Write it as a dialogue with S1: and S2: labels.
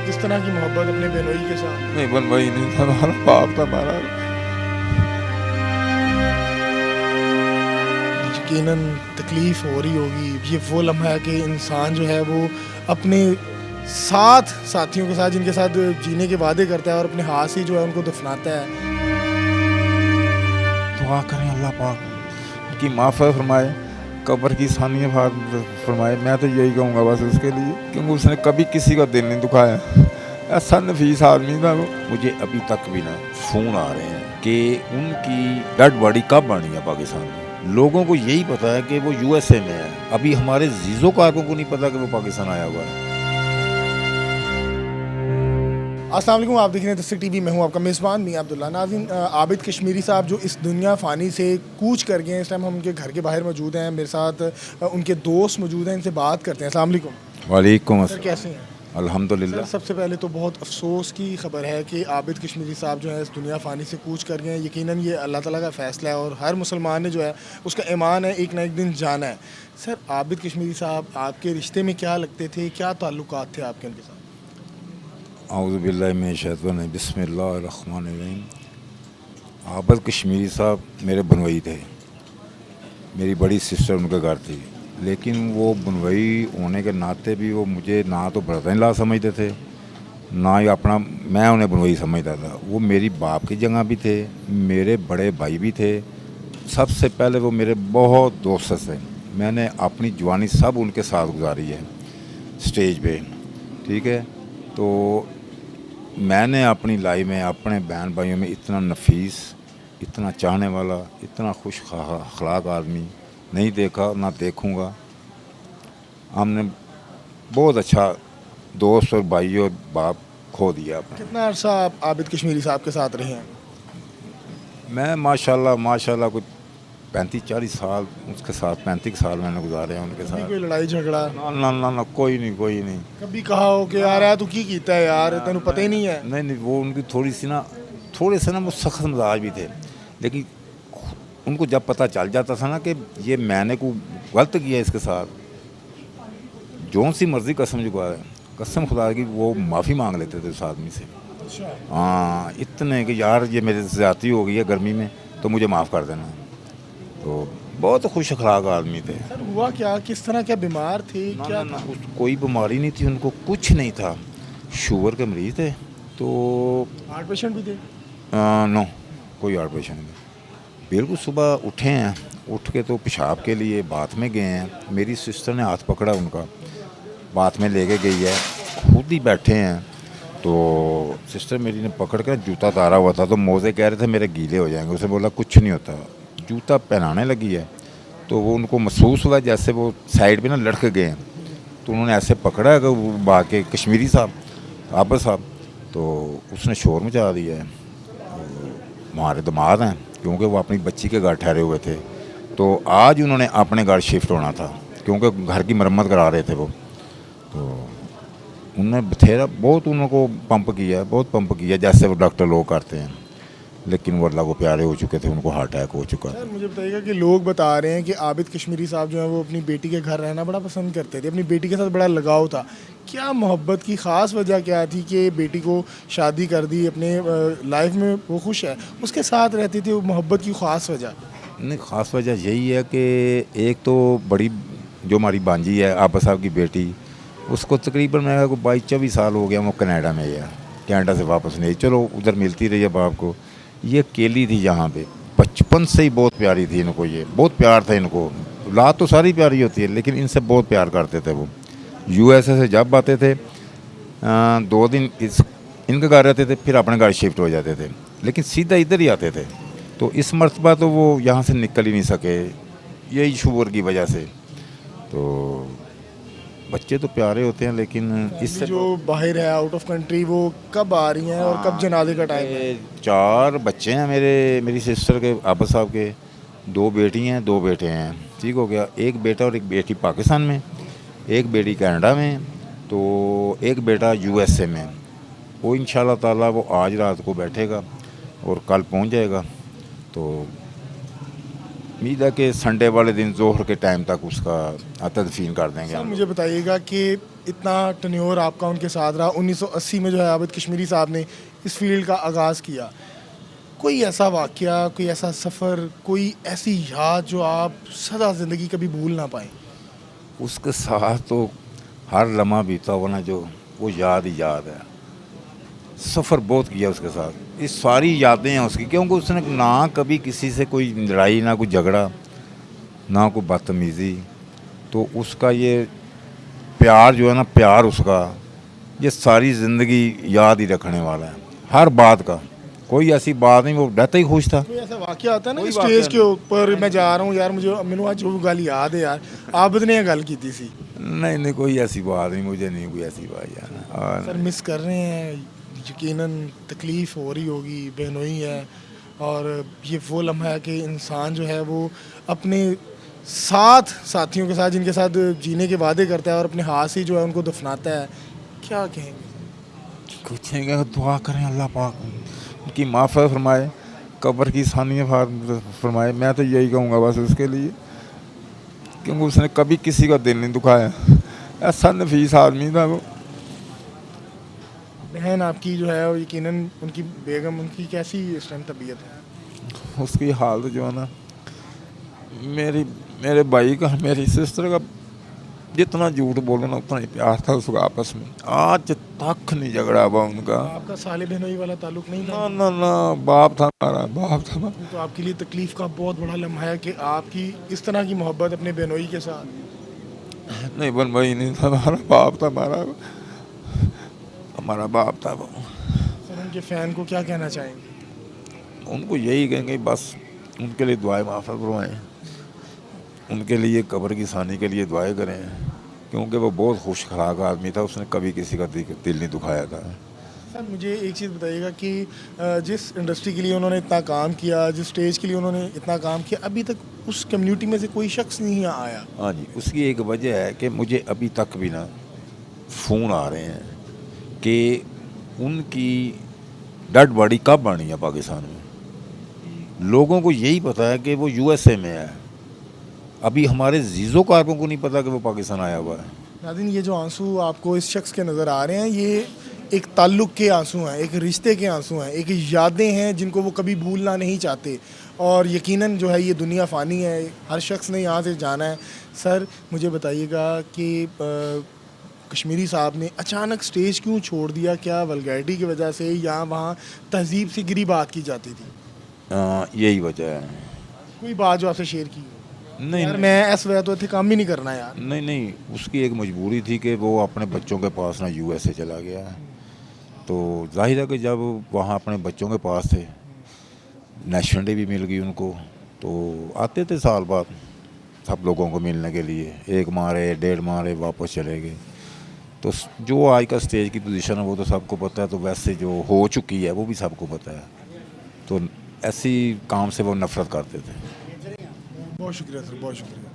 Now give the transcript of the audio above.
S1: किस तरह की मोहब्बत अपने बहनोई के साथ?
S2: नहीं, बनवाई नहीं था, हमारा बाप था हमारा।
S1: यकीनन तकलीफ़ हो रही होगी। ये वो लम्हा है कि इंसान जो है वो अपने साथ साथियों के साथ जिनके साथ जीने के वादे करता है और अपने हाथ से जो है उनको दफनाता है।
S2: दुआ करें अल्लाह पाक की माफ़ फरमाए, कब्र की सानियाँ फरमाए। मैं तो यही कहूँगा बस उसके लिए, क्योंकि उसने कभी किसी का दिल नहीं दुखाया। ऐसा नफीस आदमी था वो।
S3: मुझे अभी तक भी ना फ़ोन आ रहे हैं कि उनकी डेड बॉडी कब आनी है पाकिस्तान में। लोगों को यही पता है कि वो यूएसए में है, अभी हमारे जीज़ो कारकों को नहीं पता कि वो पाकिस्तान आया हुआ है।
S1: अस्सलाम वालेकुम, आप देख रहे हैं दस्तक टीवी। मैं हूं आपका मेज़बान मियां अब्दुल्ला। नाज़रीन, आबिद कश्मीरी साहब जो इस दुनिया फ़ानी से कूच कर गए हैं, इस टाइम हम उनके घर के बाहर मौजूद हैं। मेरे साथ उनके दोस्त मौजूद हैं, इनसे बात करते हैं। अस्सलाम वालेकुम।
S2: वालेकुम
S1: सर, कैसे हैं?
S2: अल्हम्दुलिल्लाह।
S1: सर, सबसे पहले तो बहुत अफसोस की खबर है कि आबिद कश्मीरी साहब जो है इस दुनिया फ़ानी से कूच कर गए हैं। यकीनन ये अल्लाह ताला का फ़ैसला है और हर मुसलमान ने जो है उसका ईमान है एक ना एक दिन जाना है। सर, आबिद कश्मीरी साहब आपके रिश्ते में क्या लगते थे, क्या ताल्लुकात थे आपके उनके साथ?
S2: औज़ु बिल्लाहि मिनश शैतानिर रजीम, बिस्मिल्लाहिर्रहमानिर्रहीम। आबिद कश्मीरी साहब मेरे बनवई थे। मेरी बड़ी सिस्टर उनके घर थी, लेकिन वो बनवई होने के नाते भी वो मुझे ना तो ब्रदर इन लॉ समझते थे, ना ही अपना मैं उन्हें बनवई समझता था। वो मेरी बाप की जगह भी थे, मेरे बड़े भाई भी थे। सबसे पहले वो मेरे बहुत दोस्त थे। मैंने अपनी जवानी सब उनके साथ गुजारी है स्टेज पे, ठीक है। तो मैंने अपनी लाइफ में अपने बहन भाइयों में इतना नफीस, इतना चाहने वाला, इतना खुश अखलाक आदमी नहीं देखा, ना देखूँगा। हमने बहुत अच्छा दोस्त और भाई और बाप खो दिया अपने।
S1: कितना अर्सा आप आबिद कश्मीरी साहब के साथ रहे हैं?
S2: मैं माशाल्लाह कुछ 35-40 साल उसके साथ, 35 साल मैंने गुजारे हैं उनके
S1: कभी
S2: साथ।
S1: कोई लड़ाई झगड़ा?
S2: ना, कोई नहीं।
S1: कभी कहा हो कि यार यार तू की कीता है यार, तेन पता ही नहीं है?
S2: नहीं, वो उनकी थोड़ी से ना वो सख्त मिजाज भी थे, लेकिन उनको जब पता चल जाता था ना कि ये मैंने को गलत किया इसके साथ, जौन सी मर्जी कसम चुका है, कसम खुदा की वो माफ़ी मांग लेते थे उस आदमी से। हाँ, इतने कि यार ये मेरे से ज़्यादती हो गई है गर्मी में, तो मुझे माफ़ कर देना। तो बहुत खुश अखलाक आदमी थे।
S1: सर, हुआ क्या, किस तरह, क्या बीमार थे, क्या था?
S2: कोई बीमारी नहीं थी उनको, कुछ नहीं था। शुगर के मरीज़ थे। तो
S1: हार्ट पेशेंट भी थे?
S2: नो, कोई हार्ट पेशेंट नहीं। बिल्कुल सुबह उठे हैं, उठ के तो पेशाब के लिए बाथ में गए हैं। मेरी सिस्टर ने हाथ पकड़ा उनका, बाथ में लेके गई है, खुद ही बैठे हैं। तो सिस्टर मेरी ने पकड़ कर जूता उतारा हुआ था, तो मोज़े कह रहे थे मेरे गीले हो जाएंगे। उसने बोला कुछ नहीं होता। जूता पहनाने लगी है, तो वो उनको महसूस हुआ जैसे वो साइड पे ना लटक गए हैं। तो उन्होंने ऐसे पकड़ा है कि वो बाके कश्मीरी साहब, आबिद साहब, तो उसने शोर मचा दिया है। हमारे दामाद हैं, क्योंकि वो अपनी बच्ची के घर ठहरे हुए थे, तो आज उन्होंने अपने घर शिफ्ट होना था, क्योंकि घर की मरम्मत करा रहे थे वो। तो उन्होंने बथेरा बहुत उनको बहुत पंप किया जैसे वो डॉक्टर लोग करते हैं, लेकिन वो अल्लाह को प्यारे हो चुके थे, उनको हार्ट अटैक हो चुका था।
S1: सर, मुझे बताइएगा कि लोग बता रहे हैं कि आबिद कश्मीरी साहब जो है वो अपनी बेटी के घर रहना बड़ा पसंद करते थे, अपनी बेटी के साथ बड़ा लगाव था। क्या मोहब्बत की ख़ास वजह क्या थी कि बेटी को शादी कर दी, अपने लाइफ में वो खुश है, उसके साथ रहती थी? वो मोहब्बत की ख़ास वजह?
S2: नहीं, ख़ास वजह यही है कि एक तो बड़ी जो हमारी बांजी है आबिद साहब की बेटी, उसको तकरीबन मेरे को 22-24 साल हो गया, वो कनाडा में है। कनाडा से वापस नहीं, चलो उधर मिलती रही है बाप को। ये अकेली थी यहाँ पे, बचपन से ही बहुत प्यारी थी इनको, ये बहुत प्यार था इनको। औलाद तो सारी प्यारी होती है, लेकिन इनसे बहुत प्यार करते थे वो। यूएसए से जब आते थे 2 दिन इनके घर रहते थे, फिर अपने घर शिफ्ट हो जाते थे, लेकिन सीधा इधर ही आते थे। तो इस मरतबा तो वो यहाँ से निकल ही नहीं सके, यही शुगर की वजह से। तो बच्चे तो प्यारे होते हैं, लेकिन इससे
S1: जो बाहर है, आउट ऑफ कंट्री, वो कब आ रही हैं और कब जनाजे का टाइम है?
S2: 4 बच्चे हैं मेरी सिस्टर के, आबिद साहब के। 2 बेटी हैं, 2 बेटे हैं, ठीक हो गया। एक बेटा और एक बेटी पाकिस्तान में, एक बेटी कनाडा में, तो एक बेटा यूएसए में। वो इंशाल्लाह ताला वो आज रात को बैठेगा और कल पहुंच जाएगा। तो उम्मीद है कि संडे वाले दिन जोहर के टाइम तक उसका तदफीन कर देंगे
S1: सर
S2: हम।
S1: मुझे बताइएगा कि इतना टन्योर आपका उनके साथ रहा, 1980 में जो है आबिद कश्मीरी साहब ने इस फील्ड का आगाज़ किया, कोई ऐसा वाक़या, कोई ऐसा सफ़र, कोई ऐसी याद जो आप सदा ज़िंदगी कभी भूल ना पाएँ?
S2: उसके साथ तो हर लम्हा बीता हुआ ना जो वो याद ही याद है। सफ़र बहुत किया उसके साथ, ये सारी यादें हैं उसकी, क्योंकि उसने ना कभी किसी से कोई लड़ाई, ना कोई झगड़ा, ना कोई बदतमीज़ी। तो उसका ये प्यार जो है ना, प्यार उसका ये सारी ज़िंदगी याद ही रखने वाला है, हर बात का। कोई ऐसी बात नहीं, वो रहता ही खुश था।
S1: कोई ऐसा वाक़या आता है ना
S2: कोई
S1: कि
S2: वाक़या
S1: स्टेज के ऊपर मैं जा रहा हूँ यार, मुझे मैनू आज वो गल याद है यार, आबिद ने गल की थी सी।
S2: नहीं नहीं, कोई ऐसी बात नहीं, मुझे नहीं कोई ऐसी बात यार।
S1: सर
S2: और
S1: मिस कर रहे हैं, यकीनन तकलीफ़ हो रही होगी, बहनोई है, और ये वो लम्हा है कि इंसान जो है वो अपने साथियों के साथ, जिनके साथ जीने के वादे करता है, और अपने हाथ से जो है उनको दफनाता है। क्या कहेंगे?
S2: कुछ नहीं कहेंगे, दुआ करें अल्लाह पाक उनकी माफ़ फरमाए, कब्र की आसानियाँ फरमाए। मैं तो यही कहूँगा बस उसके लिए, क्योंकि उसने कभी किसी का दिल नहीं दुखाया, ऐसा नफीस आदमी था वो।
S1: बहन आपकी जो है वो यकीनन, उनकी बेगम, उनकी कैसी इस टाइम तबीयत है?
S2: उसकी हालत जो है ना, मेरे भाई का, मेरी सिस्टर का, जितना झूठ बोलो ना उतना ही प्यार था उसका आपस में। आज तक नहीं झगड़ा हुआ उनका।
S1: आपका साले बहनोई वाला ताल्लुक नहीं था?
S2: ना ना ना, बाप था हमारा, बाप था हमारा।
S1: तो आपके लिए तकलीफ़ का बहुत बड़ा लम्हा है कि आपकी इस तरह की मोहब्बत अपने बहनोई के साथ।
S2: नहीं बन भाई नहीं था, हमारा बाप था, हमारा बाप था वो।
S1: सर उनके फ़ैन को क्या कहना चाहेंगे?
S2: उनको यही कहेंगे बस उनके लिए दुआएं माफ़ फरमाएं, उनके लिए कब्र की आसानी के लिए दुआएं करें, क्योंकि वो बहुत खुश खराक आदमी था, उसने कभी किसी का दिल नहीं दुखाया था।
S1: सर मुझे एक चीज़ बताइएगा कि जिस इंडस्ट्री के लिए उन्होंने इतना काम किया, जिस स्टेज के लिए उन्होंने इतना काम किया, अभी तक उस कम्युनिटी में से कोई शख्स नहीं आया।
S2: हाँ जी, उसकी एक वजह है कि मुझे अभी तक भी ना फ़ोन आ रहे हैं कि उनकी डेड बॉडी कब आनी है पाकिस्तान में। लोगों को यही पता है कि वो यूएसए में है, अभी हमारे जीज़ो कारकों को नहीं पता कि वो पाकिस्तान आया हुआ है।
S1: नाज़रीन, ये जो आंसू आपको इस शख्स के नज़र आ रहे हैं, ये एक ताल्लुक़ के आंसू हैं, एक रिश्ते के आंसू हैं, एक यादें हैं जिनको वो कभी भूलना नहीं चाहते। और यकीनन जो है ये दुनिया फ़ानी है, हर शख्स ने यहाँ से जाना है। सर मुझे बताइएगा कि कश्मीरी साहब ने अचानक स्टेज क्यों छोड़ दिया? क्या वल्गैरिटी की वजह से, या वहाँ तहज़ीब से गिरी बात की जाती थी?
S2: यही वजह है।
S1: कोई बात जो आपसे शेयर की हो?
S2: नहीं
S1: यार
S2: नहीं,
S1: मैं इस वजह तो इतने काम ही नहीं करना यार।
S2: नहीं नहीं, उसकी एक मजबूरी थी कि वो अपने बच्चों के पास ना यूएसए चला गया, तो जाहिर है कि जब वहाँ अपने बच्चों के पास थे, नेशनल डे भी मिल गई उनको, तो आते थे साल बाद सब लोगों को मिलने के लिए, 1 माह रहे, 1.5 माह रहे, वापस चले गए। तो जो आज का स्टेज की पोजीशन है वो तो सबको पता है, तो वैसे जो हो चुकी है वो भी सबको पता है, तो ऐसी काम से वो नफ़रत करते थे।
S1: बहुत शुक्रिया सर, बहुत शुक्रिया।